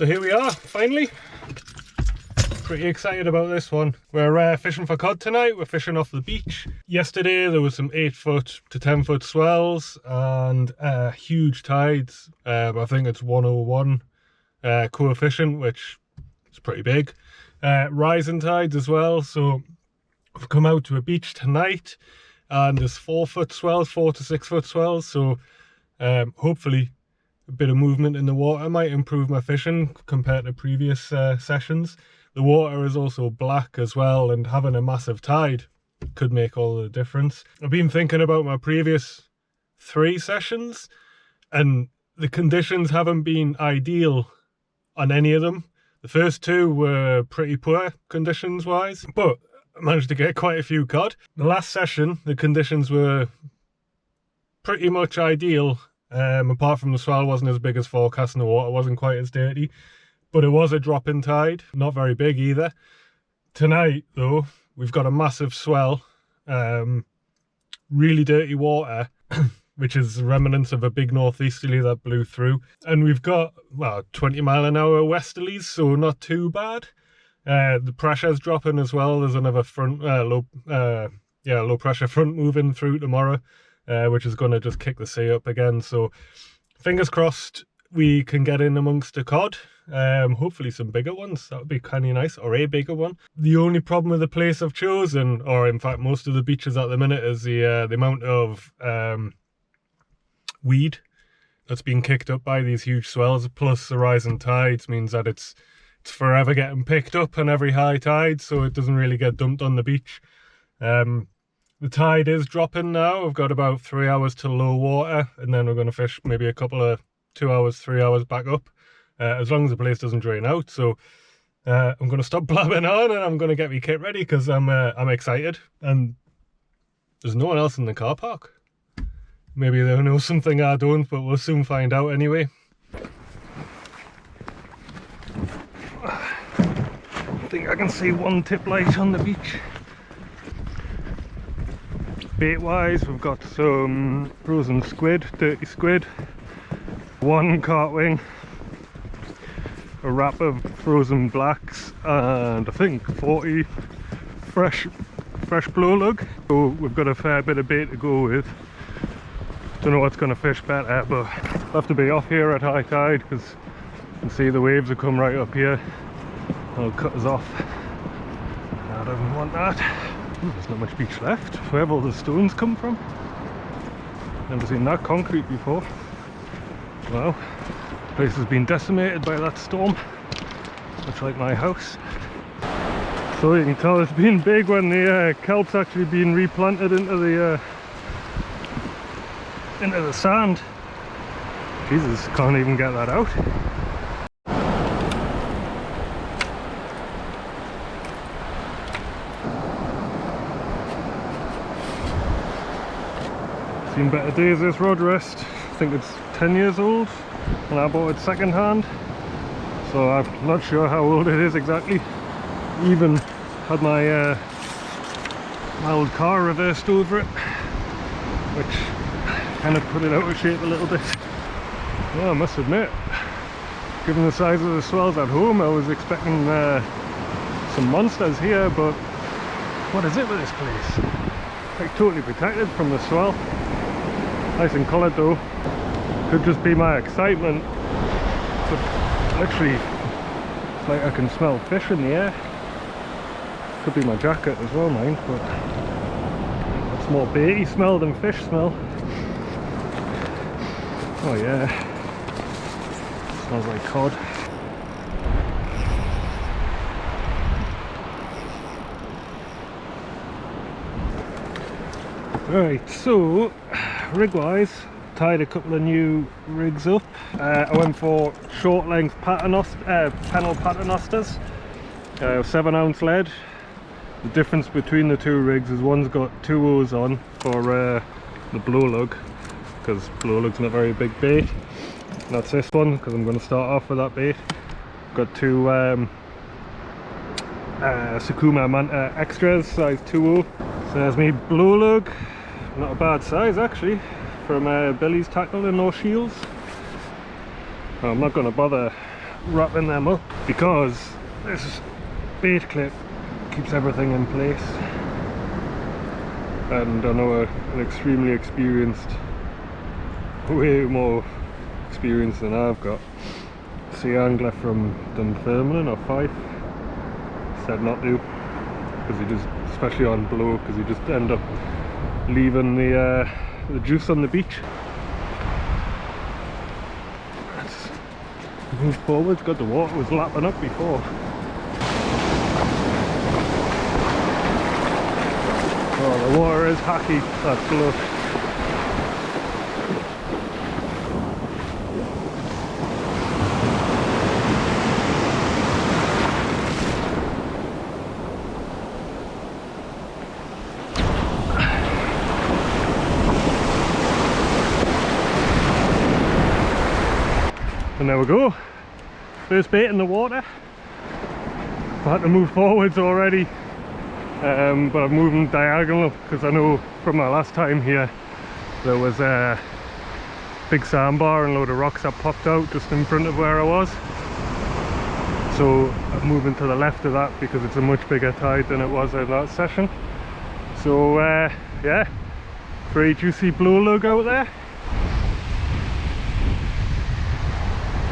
So here we are, finally. Pretty excited about this one. We're fishing for cod tonight. We're fishing off the beach. Yesterday there was some 8-foot to 10-foot swells and huge tides. I think it's 101 coefficient, which is pretty big. Rising tides as well. So we've come out to a beach tonight and there's 4-foot swells, 4 to 6 foot swells. So hopefully a bit of movement in the water might improve my fishing compared to previous sessions. The water is also black as well, and having a massive tide could make all the difference. I've been thinking about my previous 3 sessions and the conditions haven't been ideal on any of them. The first 2 were pretty poor conditions wise, but I managed to get quite a few cod. The last session, the conditions were pretty much ideal. Apart from the swell wasn't as big as forecast and the water wasn't quite as dirty, but it was a drop in tide, not very big either. Tonight though, we've got a massive swell, really dirty water, which is remnants of a big northeasterly that blew through, and we've got, well, 20-mile-an-hour westerlies, so not too bad. The pressure's dropping as well. There's another low pressure front moving through tomorrow, which is going to just kick the sea up again. So fingers crossed we can get in amongst the cod. Hopefully some bigger ones, that would be kind of nice, or a bigger one. The only problem with the place I've chosen, or in fact most of the beaches at the minute, is the amount of weed that's being kicked up by these huge swells, plus the rising tides means that it's forever getting picked up on every high tide, so it doesn't really get dumped on the beach. The tide is dropping now. We've got about 3 hours to low water, and then we're going to fish maybe a couple of 2 hours, 3 hours back up, as long as the place doesn't drain out. So I'm going to stop blabbing on and I'm going to get my kit ready because I'm excited, and there's no one else in the car park. Maybe they know something I don't, but we'll soon find out anyway. I think I can see one tip light on the beach. Bait wise, we've got some frozen squid, dirty squid, 1 cartwing, a wrap of frozen blacks, and I think 40 fresh blow lug. So we've got a fair bit of bait to go with. Don't know what's going to fish better, but we'll have to be off here at high tide because you can see the waves will come right up here. They'll cut us off. I don't want that. Ooh, there's not much beach left. Where have all the stones come from? Never seen that concrete before. Wow, the place has been decimated by that storm, much like my house. So you can tell it's been big when the kelp's actually been replanted into the sand. Jesus, can't even get that out. Seen better days this rod rest. I think it's 10 years old and I bought it second hand, so I'm not sure how old it is exactly. Even had my old car reversed over it, which kind of put it out of shape a little bit. Well, I must admit, given the size of the swells at home, I was expecting some monsters here, but what is it with this place? Like totally protected from the swell. Nice and coloured though. Could just be my excitement, but literally it's like I can smell fish in the air. Could be my jacket as well, mind, but it's more baity smell than fish smell. Oh yeah, smells like cod. Right, so rig wise, tied a couple of new rigs up. I went for short length Pennel Paternosters, 7-ounce lead. The difference between the 2 rigs is one's got 2 O's on for the blow lug, because blow lug's not very big bait. And that's this one, because I'm going to start off with that bait. Got 2 Sakuma Manta Extras, size 2O. So there's me blow lug. Not a bad size actually, from Billy's Tackle in North Shields. I'm not going to bother wrapping them up because this bait clip keeps everything in place. And I know an extremely experienced, way more experience than I've got, sea angler from Northumberland or Fife said not to, because he just, especially on blow, because you just end up leaving the juice on the beach. Let's move forward. God, the water was lapping up before. Oh, the water is hacky, that's lush. And there we go, first bait in the water. I've had to move forwards already, but I'm moving diagonal because I know from my last time here there was a big sandbar and a load of rocks that popped out just in front of where I was. So I'm moving to the left of that because it's a much bigger tide than it was in that session. So yeah, very juicy blow lug out there.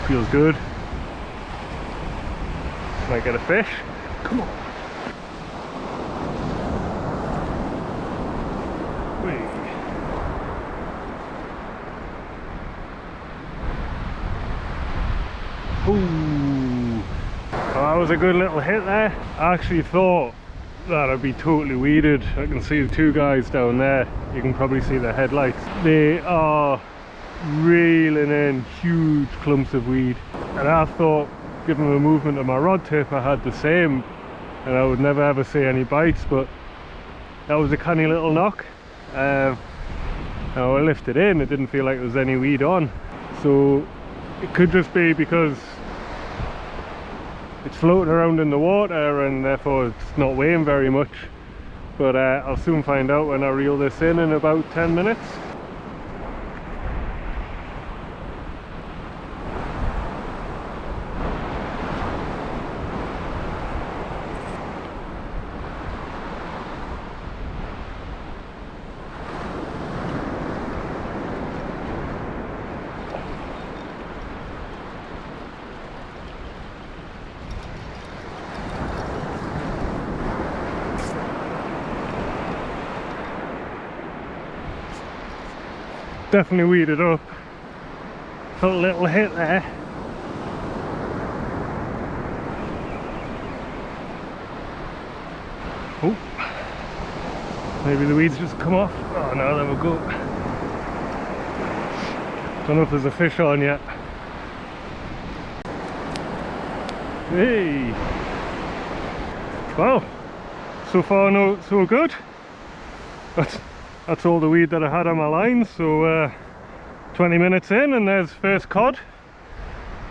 Feels good. Might get a fish. Come on. Wait. Ooh. Well, that was a good little hit there. I actually thought that I'd be totally weeded. I can see the two guys down there. You can probably see the headlights. They are reeling in huge clumps of weed, and I thought, given the movement of my rod tip, I had the same and I would never ever see any bites, but that was a canny little knock. Now I lifted in, it didn't feel like there was any weed on, so it could just be because it's floating around in the water and therefore it's not weighing very much, but I'll soon find out when I reel this in about 10 minutes. Definitely weeded up. Felt a little hit there. Oh, maybe the weeds just come off. Oh no, there we go. Don't know if there's a fish on yet. Hey! Well, so far so good. That's all the weed that I had on my line, so 20 minutes in and there's first cod.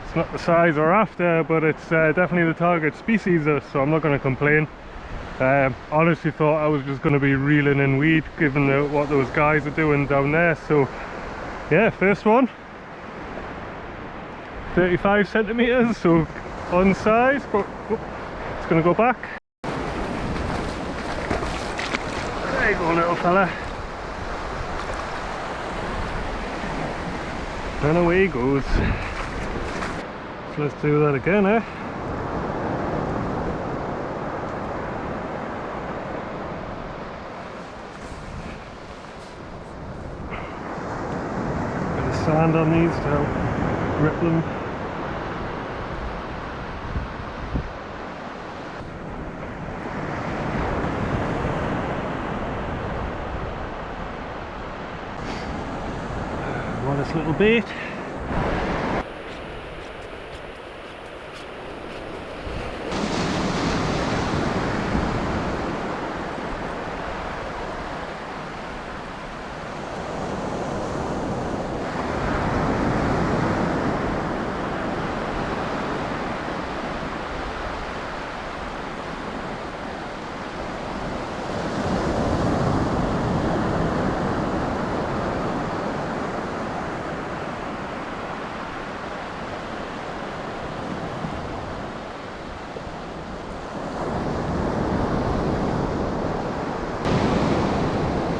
It's not the size we're after, but it's definitely the target species, so I'm not going to complain. Honestly thought I was just going to be reeling in weed given what those guys are doing down there, so yeah, first one. 35 centimeters, so on size, but it's going to go back. There you go, little fella. And away he goes. So let's do that again, eh? Bit of sand on these to help grip them. This little bait.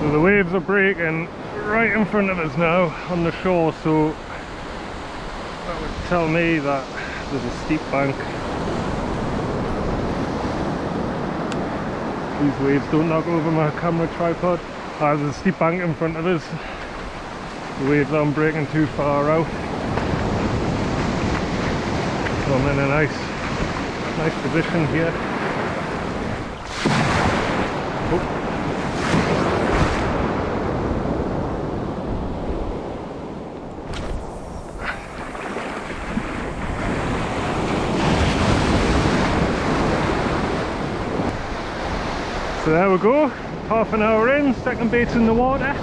So the waves are breaking right in front of us now on the shore, so that would tell me that there's a steep bank. These waves don't knock over my camera tripod. There's a steep bank in front of us. The waves aren't breaking too far out. So I'm in a nice position here. Oh. So there we go, half an hour in, second bait's in the water.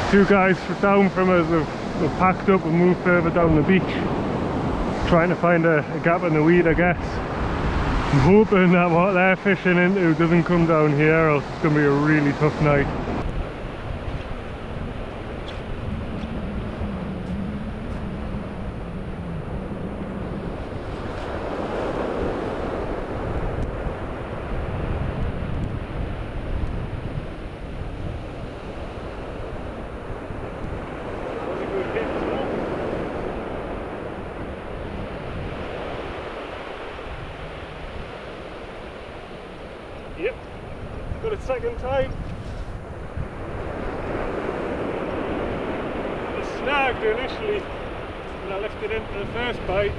Two guys down from us have packed up and moved further down the beach, trying to find a gap in the weed, I guess. I'm hoping that what they're fishing into doesn't come down here, or else it's going to be a really tough night. Yep, got it second time. It was snagged initially when I lifted into the first bite.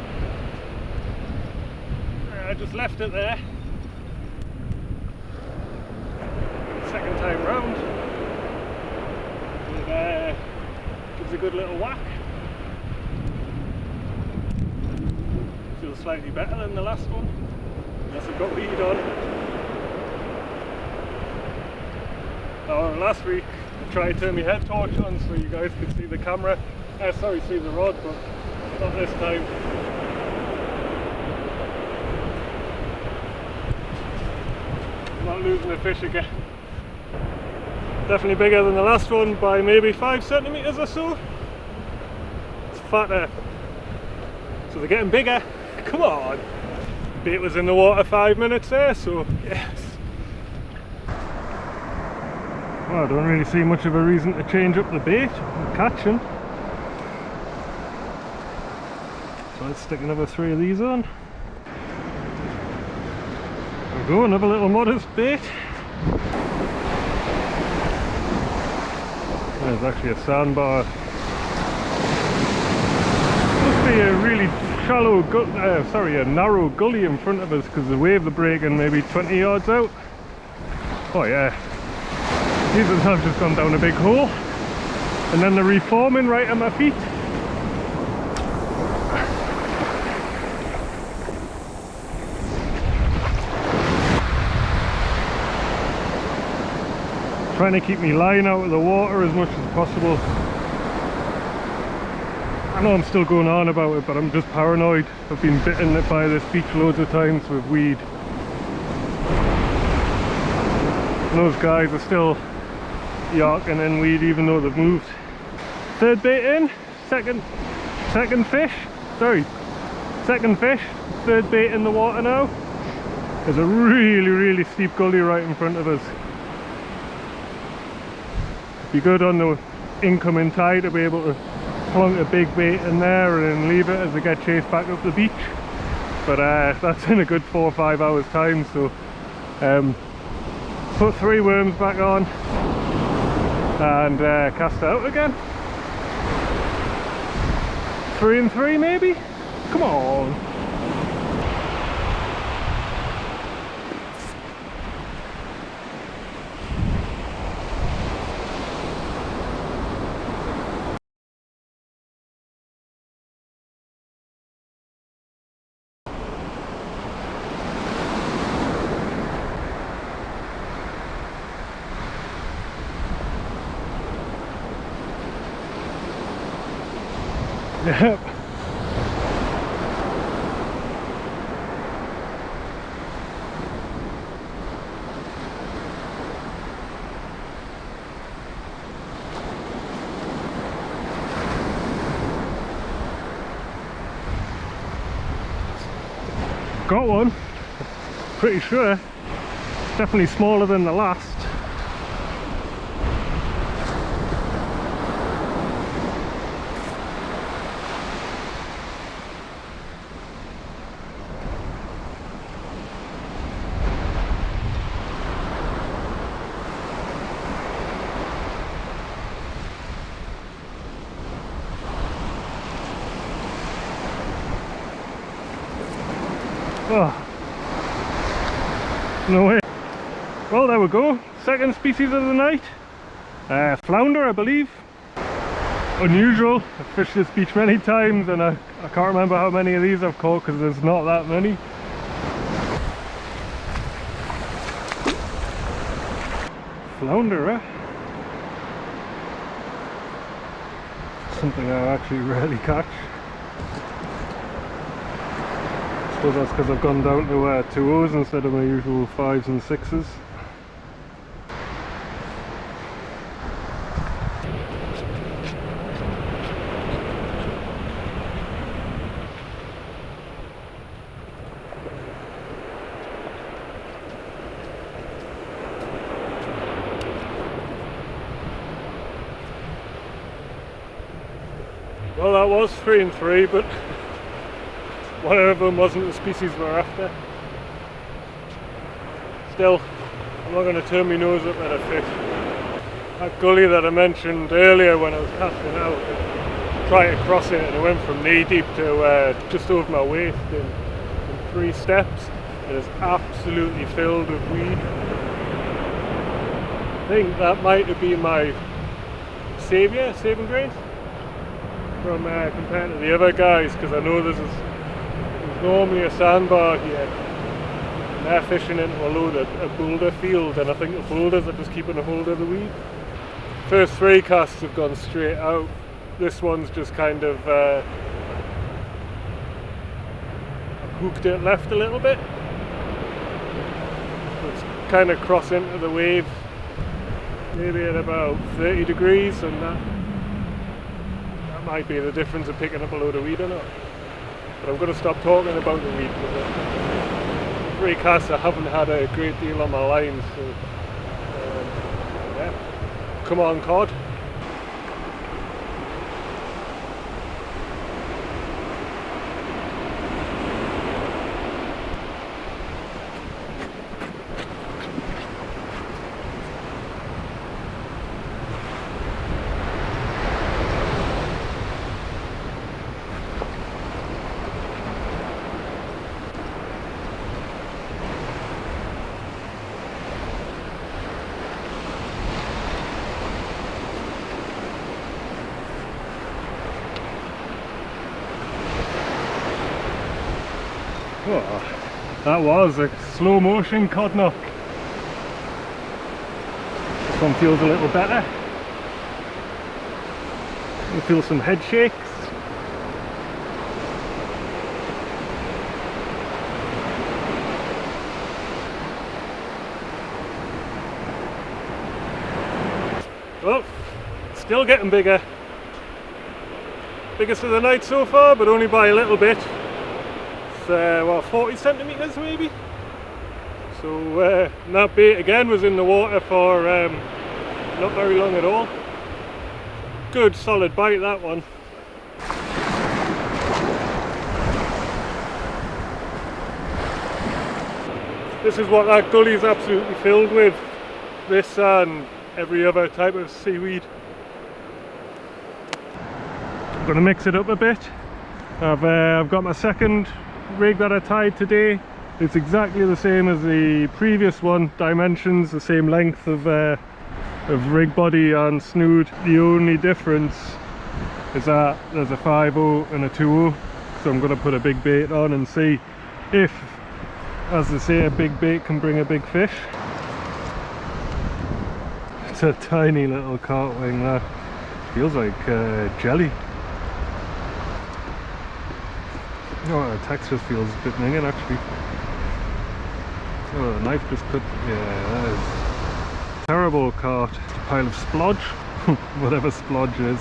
I just left it there. Second time round. It gives a good little whack. Feels slightly better than the last one, unless I've got weed on. Last week I tried to turn my head torch on so you guys could see the camera, see the rod, but not this time. I'm not losing the fish again. Definitely bigger than the last one by maybe 5 centimeters or so. It's fatter, so they're getting bigger. Come on! The bait was in the water 5 minutes there, so yes. Well, I don't really see much of a reason to change up the bait. I'm catching. So let's stick another 3 of these on. There we go, another little modest bait. There's actually a sandbar. Must be a really shallow, a narrow gully in front of us, because the waves are breaking maybe 20 yards out. Oh yeah. These have just gone down a big hole, and then they're reforming right at my feet. Trying to keep me line out of the water as much as possible. I know I'm still going on about it, but I'm just paranoid. I've been bitten by this beach loads of times with weed. And those guys are still yarking in weed even though they've moved. Third bait in, second fish, third bait in the water now. There's a really steep gully right in front of us. Be good on the incoming tide to be able to plunk a big bait in there and then leave it as they get chased back up the beach. But that's in a good 4 or 5 hours time, so put 3 worms back on and cast it out again. 3 and 3 maybe? Come on! Yep. Got one, pretty sure. It's definitely smaller than the last. Oh, no way. Well, there we go. Second species of the night. Flounder, I believe. Unusual. I've fished this beach many times and I can't remember how many of these I've caught because there's not that many. Flounder, eh? Something I actually rarely catch. I suppose that's because I've gone down to 2Os instead of my usual 5s and 6s. Well, that was 3 and 3, but one of them wasn't the species we're after. Still, I'm not going to turn my nose up at a fish. That gully that I mentioned earlier when I was casting out, trying to cross it, and it went from knee deep to just over my waist in 3 steps. It is absolutely filled with weed. I think that might have been my saving grace from compared to the other guys, because I know there's normally a sandbar here and they're fishing into a boulder field, and I think the boulders are just keeping a hold of the weed. First 3 casts have gone straight out. This one's just kind of hooked it left a little bit. It's kind of cross into the wave maybe at about 30 degrees, and that might be the difference of picking up a load of weed or not. But I'm going to stop talking about the weed because 3 casts I haven't had a great deal on my line, so yeah, come on cod. Oh, that was a slow motion cod knock. This one feels a little better. You feel some head shakes. Well, still getting bigger. Biggest of the night so far, but only by a little bit. Well, 40 centimetres maybe. So that bait again was in the water for not very long at all. Good solid bite, that one. This is what that gully is absolutely filled with. This and every other type of seaweed. I'm going to mix it up a bit. I've got my second rig that I tied today. It's exactly the same as the previous one, dimensions, the same length of rig body and snood. The only difference is that there's a 5/0 and a 2/0, so I'm going to put a big bait on and see if, as they say, a big bait can bring a big fish. It's a tiny little cart wing, that feels like jelly. Oh, the texture feels a bit minging actually. Oh, the knife just cut. Yeah, that is terrible caught. Just a pile of splodge, whatever splodge is.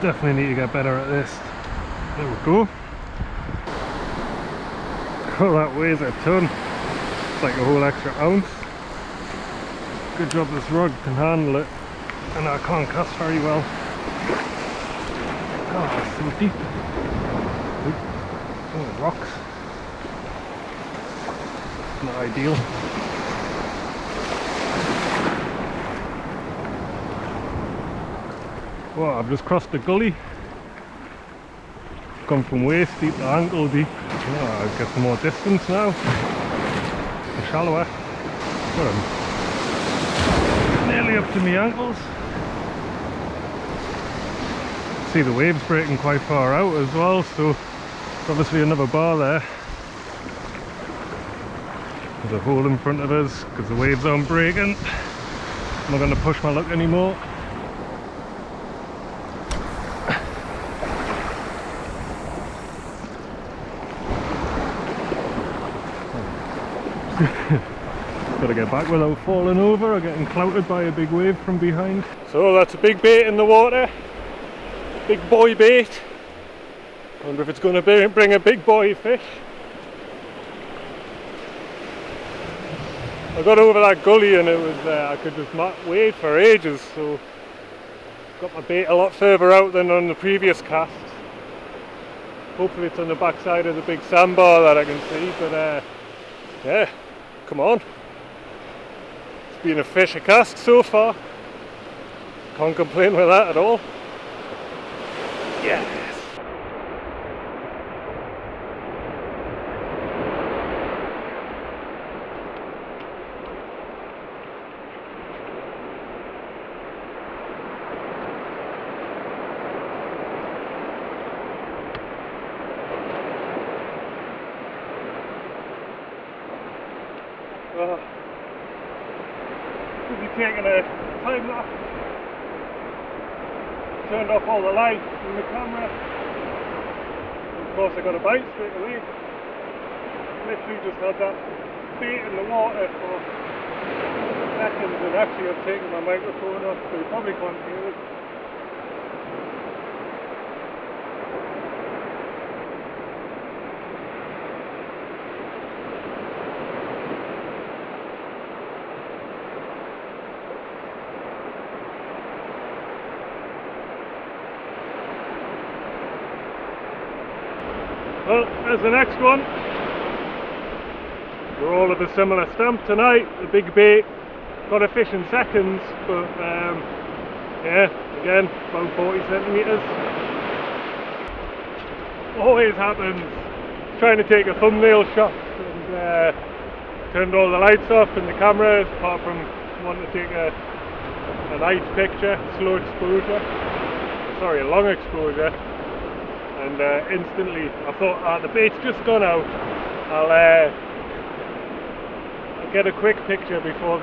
Definitely need to get better at this. There we go. Oh, that weighs a ton. It's like a whole extra ounce. Good job this rod can handle it, and I can't cast very well. Oh, it's so deep. Oh, rocks. Not ideal. Well, I've just crossed the gully. gone from waist deep to ankle deep. Oh, I'll get some more distance now. And shallower. But I'm nearly up to my ankles. See the waves breaking quite far out as well, so there's obviously another bar there. There's a hole in front of us because the waves aren't breaking. I'm not going to push my luck anymore. Got to get back without falling over or getting clouted by a big wave from behind. So that's a big bait in the water. Big boy bait. I wonder if it's going to bring a big boy fish. I got over that gully and it was I could just wade for ages, so got my bait a lot further out than on the previous cast. Hopefully it's on the backside of the big sandbar that I can see, but yeah, come on. It's been a fishy cast so far. Can't complain with that at all. Yes. We'll be taking a time lapse. Turned off all the lights in the camera. And of course I got a bite straight away. Literally just had that bait in the water for seconds and actually I've taken my microphone off, so you probably can't hear it. Well, there's the next one. We're all of a similar stamp tonight. The big bait. Got a fish in seconds, but yeah, again, about 40 centimetres. Always happens. Trying to take a thumbnail shot and turned all the lights off in the camera, apart from wanting to take a night picture, slow exposure. Sorry, a long exposure. And instantly I thought, the bait's just gone out. I'll get a quick picture before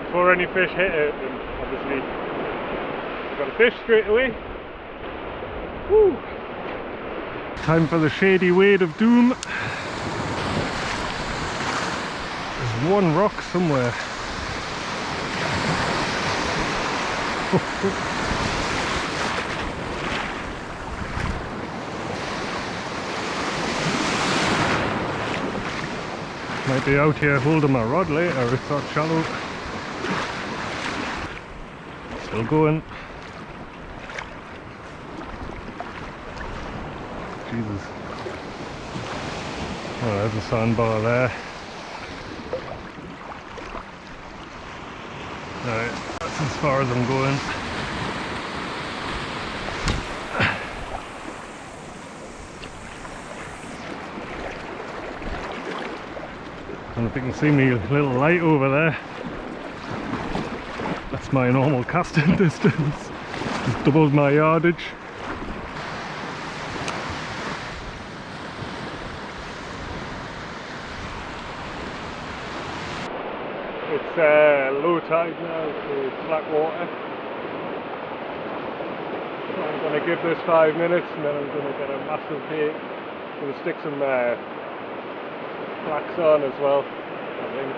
before any fish hit it. And obviously I got a fish straight away. Woo. Time for the shady wade of doom. There's one rock somewhere. Might be out here holding my rod later, it's not shallow. Still going. Jesus. Oh, there's a sandbar there. Alright, that's as far as I'm going. I don't know if you can see me little light over there. That's my normal casting distance. Just doubled my yardage. It's low tide now, so it's black water. So I'm going to give this 5 minutes and then I'm going to get a massive bait. I'm going to stick some flax on as well, I think,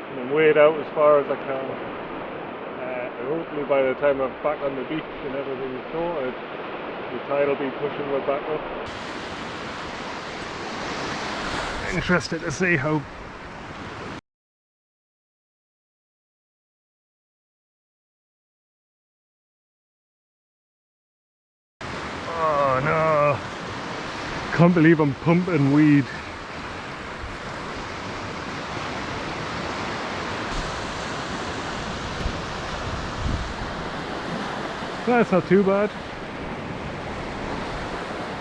and then wade out as far as I can. And hopefully by the time I'm back on the beach and everything's sorted, the tide will be pushing me back up. Interested to see how oh no, can't believe I'm pumping weed. That's not too bad.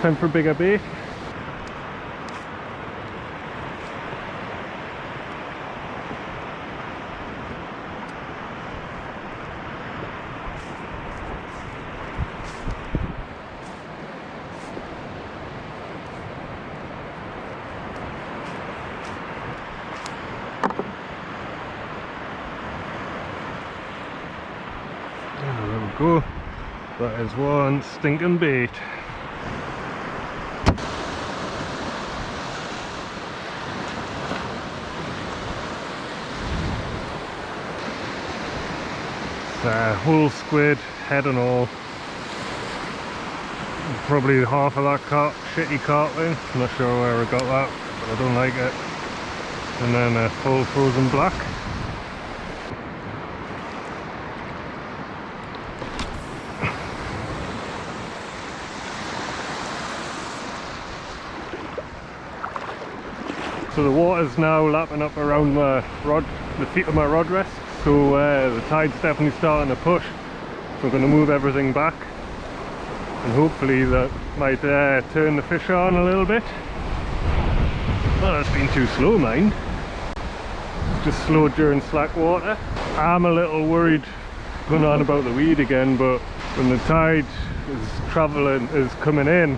Time for bigger bait. There we go. That is one stinking bait. Whole squid, head and all. Probably half of that shitty cartwheel. I'm not sure where I got that, but I don't like it. And then a full frozen black. So the water's now lapping up around my rod, the feet of my rod rest. So the tide's definitely starting to push. So I'm going to move everything back, and hopefully that might turn the fish on a little bit. Well, it's been too slow, mind. Just slowed during slack water. I'm a little worried going on about the weed again, but when the tide is coming in,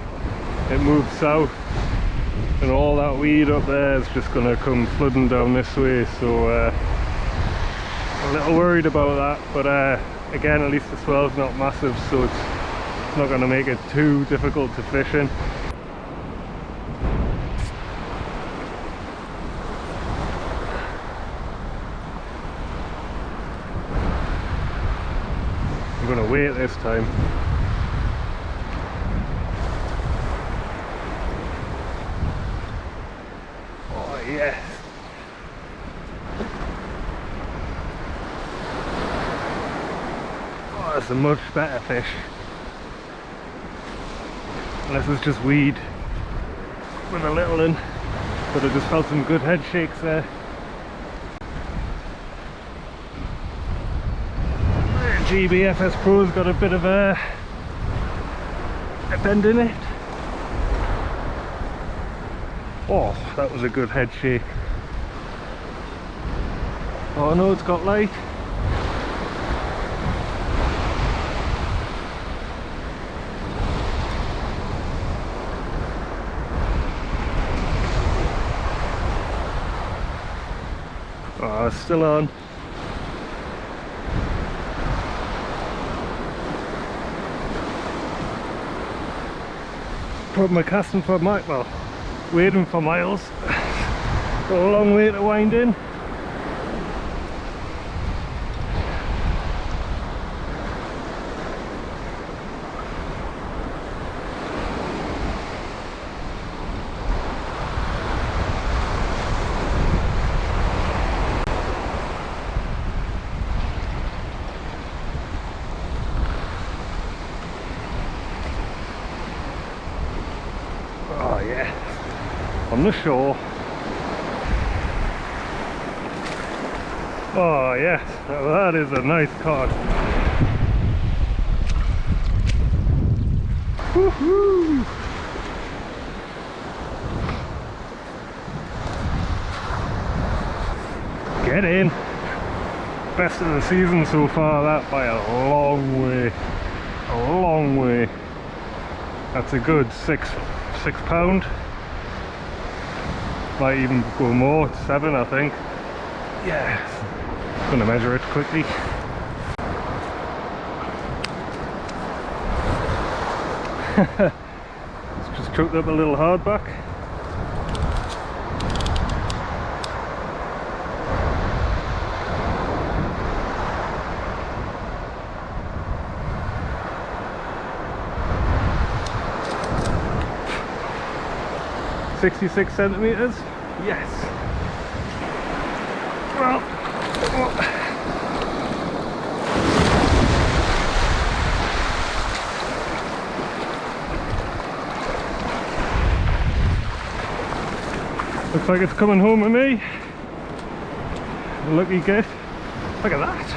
it moves south, and all that weed up there is just going to come flooding down this way. So a little worried about that, but again, at least the swell's not massive, so it's not going to make it too difficult to fish in. I'm going to wait this time. Oh yes! That's a much better fish. Unless it's just weed with a little in. But I just felt some good head shakes there. GBFS Pro's got a bit of a bend in it. Oh, that was a good head shake. Oh no, it's got light. Oh, it's still on. Put my casting for well, waiting for miles. Got a long way to wind in. Oh yeah, on the shore. Oh yes, that is a nice cod. Woohoo! Get in. Best of the season so far, that by a long way. A long way. That's a good six pound. Might even go more, 7 I think. Yeah, gonna measure it quickly. It's just choked up a little hardback. .66 centimeters. Yes. Well, looks like it's coming home with me. Lucky get. Look at that.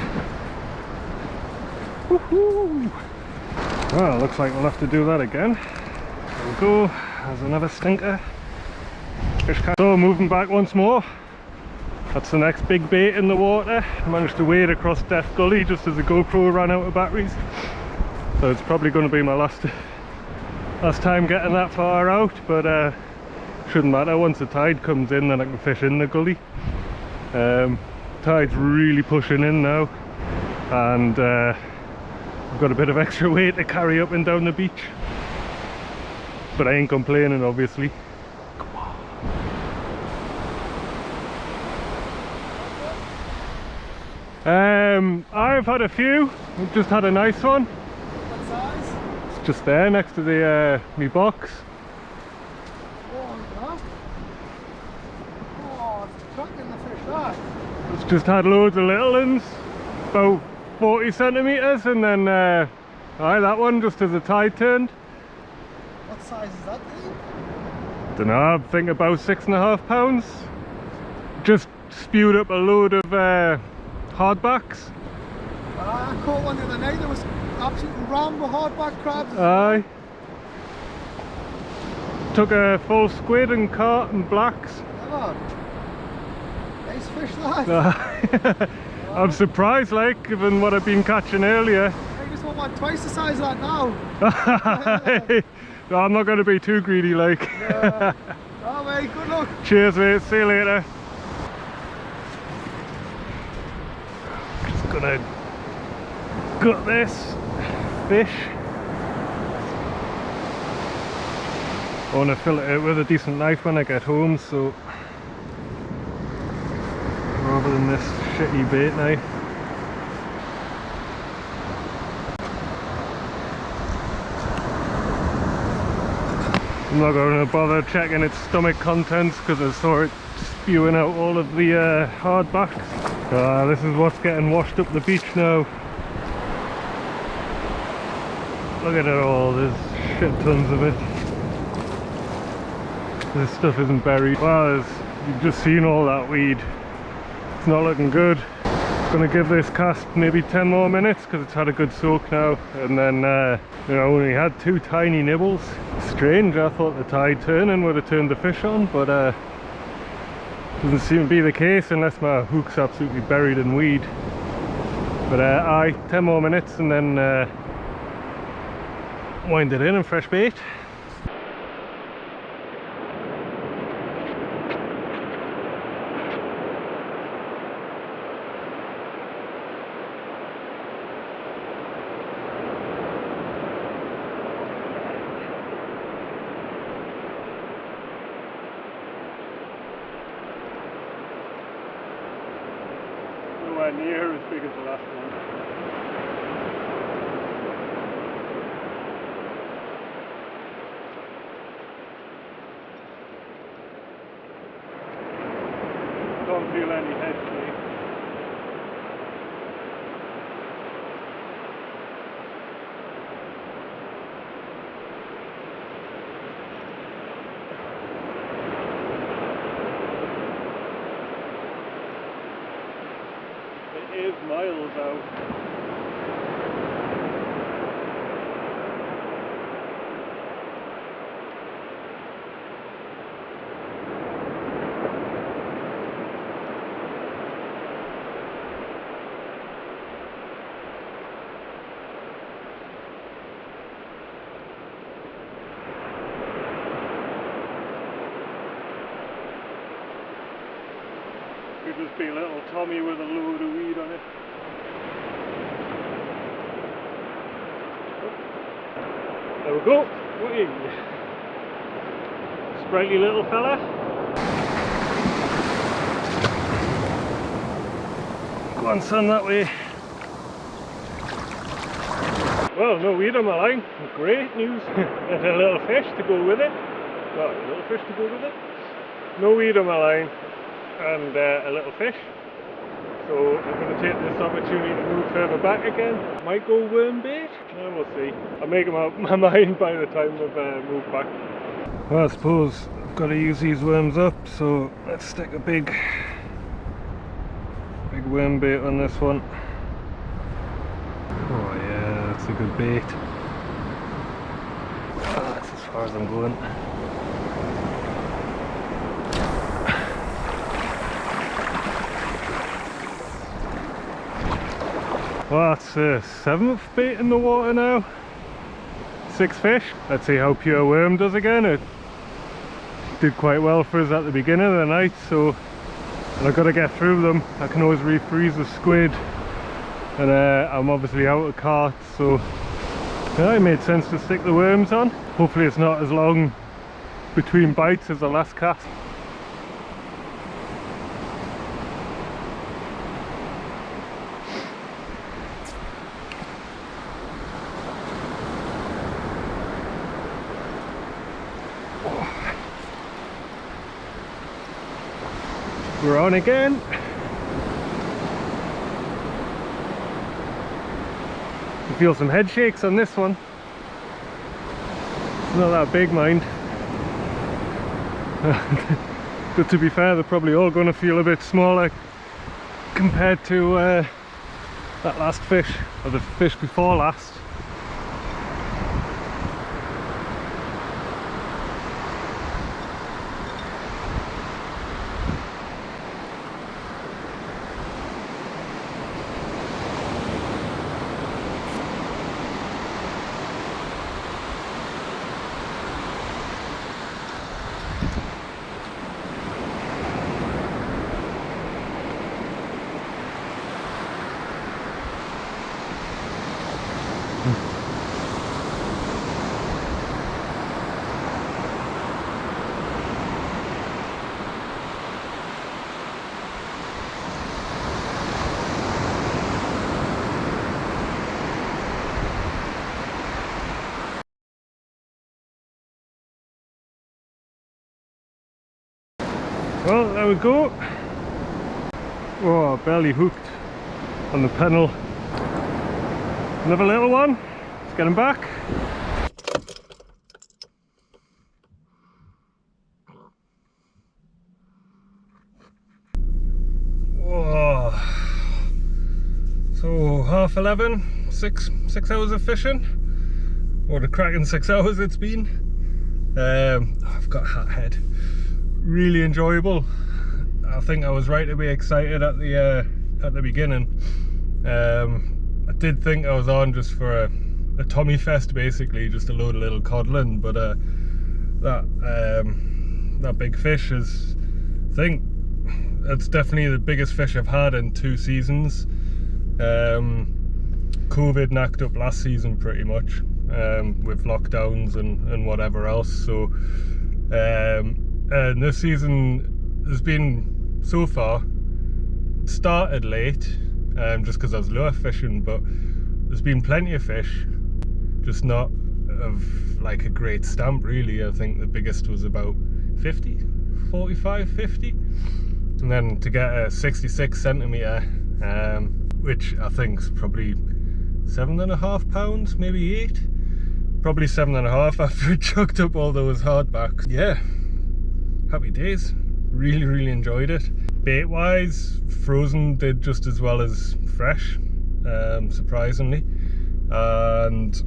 Woohoo! Well, looks like we'll have to do that again. go. There's another stinker. Fish catch. So moving back once more. That's the next big bait in the water. I managed to wade across Death Gully just as the GoPro ran out of batteries. So it's probably going to be my last time getting that far out, but shouldn't matter. Once the tide comes in, then I can fish in the gully. Tide's really pushing in now, and I've got a bit of extra weight to carry up and down the beach, but I ain't complaining, obviously. I've had a few. I've just had a nice one. What size? It's just there next to the me box. Oh, it's cracking the fish, that. It's just had loads of little ones, about 40 centimetres, and then that one just as the tide turned. What size is that thing? Don't know, I think about 6.5 pounds. Just spewed up a load of hardbacks. I caught one the other night. There was absolutely rammed with hardback crabs. Aye. Took a full squid and carp and blacks. Never. Nice fish, that. I'm surprised, like, given what I've been catching earlier. I just want one twice the size of that now. No, I'm not going to be too greedy, like. Yeah. Oh, mate, good luck. Cheers, mate. See you later. Just gonna gut this fish. I want to fillet it with a decent knife when I get home, so rather than this shitty bait knife. I'm not going to bother checking its stomach contents because I saw it spewing out all of the hardbacks. This is what's getting washed up the beach now. Look at it all, there's shit tons of it. This stuff isn't buried. Wow, you've just seen all that weed. It's not looking good. Gonna give this cast maybe 10 more minutes because it's had a good soak now, and then you know, I only had 2 tiny nibbles. Strange, I thought the tide turning would have turned the fish on, but doesn't seem to be the case unless my hook's absolutely buried in weed. But aye, 10 more minutes and then wind it in and fresh bait. Nowhere near as big as the last one. Don't feel any head shake. It is miles out. Could just be a little Tommy with a load of weed on it. There we go. Whee. Sprightly little fella. Go on, son, that way. Well, no weed on my line. Great news. And a little fish to go with it. Well, a little fish to go with it. No weed on my line. And a little fish, so I'm going to take this opportunity to move further back again. Might go worm bait, we'll see. I'll make up my mind by the time I've moved back. Well, I suppose I've got to use these worms up, so let's stick a big worm bait on this one. Oh yeah, that's a good bait. Oh, that's as far as I'm going. Well, that's the 7th bait in the water now. 6 fish. Let's see how pure worm does again. It did quite well for us at the beginning of the night, so and I've got to get through them. I can always refreeze the squid, and I'm obviously out of carts, so yeah, it made sense to stick the worms on. Hopefully it's not as long between bites as the last cast. We're on again. You feel some head shakes on this one. It's not that big, mind. But to be fair, they're probably all going to feel a bit smaller compared to that last fish, or the fish before last. Well, there we go. Oh, barely hooked on the Pennel. Another little one. Let's get him back. Whoa. So 11:30, six hours of fishing. What a cracking 6 hours it's been. I've got a hot head. Really enjoyable. I think I was right to be excited at the beginning. I did think I was on just for a Tommy fest, basically, just a load of little codling, but that big fish is, I think that's definitely the biggest fish I've had in 2 seasons. COVID knocked up last season pretty much, with lockdowns and whatever else, so and this season has been, so far, started late, just because I was lure fishing, but there's been plenty of fish, just not of like a great stamp really. I think the biggest was about 50, 45, 50, and then to get a 66 centimetre, which I think is probably 7.5 pounds, maybe 8, probably 7.5 after it chucked up all those hardbacks. Yeah, happy days. Really enjoyed it. Bait wise, frozen did just as well as fresh, surprisingly, and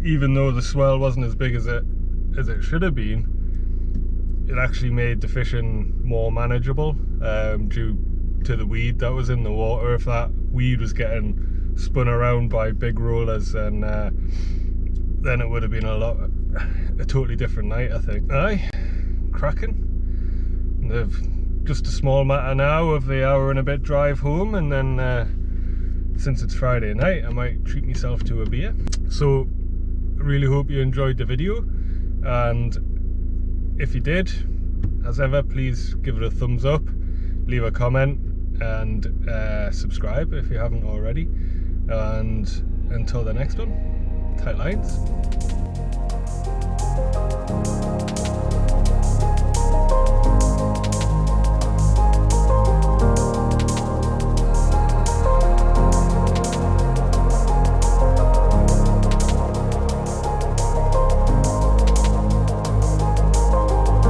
even though the swell wasn't as big as it should have been, it actually made the fishing more manageable, due to the weed that was in the water. If that weed was getting spun around by big rollers, then it would have been a totally different night, I think. Aye, cracking. They've just a small matter now of the hour and a bit drive home, and then since it's Friday night, I might treat myself to a beer. So I really hope you enjoyed the video, and if you did, as ever, please give it a thumbs up, leave a comment, and subscribe if you haven't already. And until the next one, tight lines.